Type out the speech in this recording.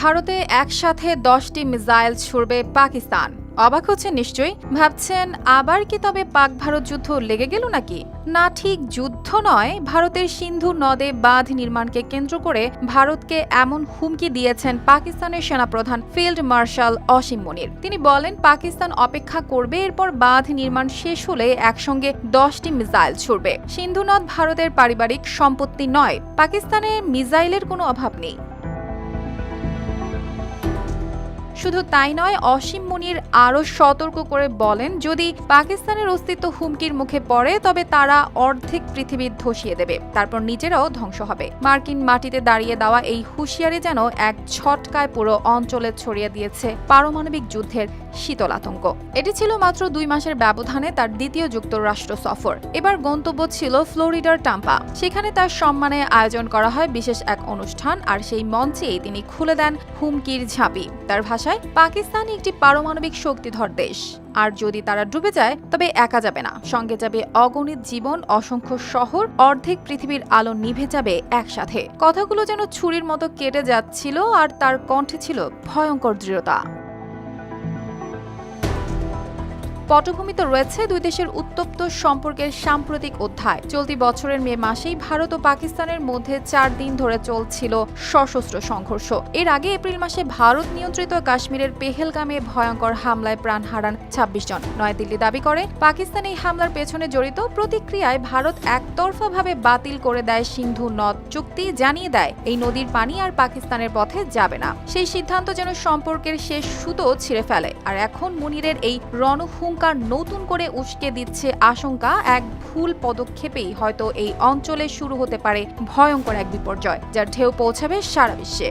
ভারতে একসাথে 10টি মিসাইল ছুড়বে পাকিস্তান। অবাক হচ্ছেন নিশ্চয়ই, ভাবছেন আবার কি তবে পাক ভারত যুদ্ধ লেগে গেল নাকি? না, ঠিক যুদ্ধ নয়। ভারতের সিন্ধু নদে বাঁধ নির্মাণকে কেন্দ্র করে ভারতকে এমন হুমকি দিয়েছেন পাকিস্তানের সেনাপ্রধান ফিল্ড মার্শাল অসীম মুনির। তিনি বলেন, পাকিস্তান অপেক্ষা করবে, এরপর বাঁধ নির্মাণ শেষ হলে একসঙ্গে 10টি মিসাইল ছুড়বে। সিন্ধু নদ ভারতের পারিবারিক সম্পত্তি নয়, পাকিস্তানের মিসাইলের কোনো অভাব নেই। শুধু তাই নয়, অসীম মুনির আরও সতর্ক করে বলেন, যদি পাকিস্তানের অস্তিত্ব হুমকির মুখে পড়ে তবে তারা অর্ধেক পৃথিবী ধসিয়ে দেবে, তারপর নিজেরাও ধ্বংস হবে। মার্কিন মাটিতে দাঁড়িয়ে দেওয়া এই হুঁশিয়ারি যেন এক ঝটকায় পুরো অঞ্চলে ছড়িয়ে দিয়েছে পারমাণবিক যুদ্ধের শীতল আতঙ্ক। এটি ছিল মাত্র 2 মাসের ব্যবধানে তার দ্বিতীয় যুক্তরাষ্ট্র সফর। এবার গন্তব্য ছিল ফ্লোরিডার টাম্পা। সেখানে তার সম্মানে আয়োজন করা হয় বিশেষ এক অনুষ্ঠান, আর সেই মঞ্চেই তিনি খুলে দেন হুমকির ঝাঁপি। তার ভাষায়, পাকিস্তান একটি পারমাণবিক শক্তিধর দেশ, আর যদি তারা ডুবে যায় তবে একা যাবে না, সঙ্গে যাবে অগণিত জীবন, অসংখ্য শহর, অর্ধেক পৃথিবীর আলো নিভে যাবে একসাথে। কথাগুলো যেন ছুরির মতো কেটে যাচ্ছিল, আর তার কণ্ঠে ছিল ভয়ঙ্কর দৃঢ়তা। পটভূমিতে রয়েছে দুই দেশের উত্তপ্ত সম্পর্কের সাম্প্রতিক অধ্যায়। চলতি বছরের মে মাসেই ভারত ও পাকিস্তানের মধ্যে 4 দিন ধরে চলছিল সশস্ত্র সংঘর্ষ। এর আগে এপ্রিল মাসে ভারত নিয়ন্ত্রিত কাশ্মীরের পেহেলগামে ভয়ঙ্কর হামলায় প্রাণ হারান 26 জন। নয়াদিল্লি দাবি করে, পাকিস্তান এই হামলার পেছনে জড়িত। প্রতিক্রিয়ায় ভারত একতরফাভাবে বাতিল করে দেয় সিন্ধু নদ চুক্তি, জানিয়ে দেয় এই নদীর পানি আর পাকিস্তানের পথে যাবে না। সেই সিদ্ধান্ত যেন সম্পর্কের শেষ সুতো ছিঁড়ে ফেলে। আর এখন মুনিরের এই রণহুঙ্কার নতুন করে উস্কে দিচ্ছে আশঙ্কা, এক ভুল পদক্ষেপেই হয়তো এই অঞ্চলে শুরু হতে পারে ভয়ঙ্কর এক বিপর্যয়, যার ঢেউ পৌঁছাবে সারা বিশ্বে।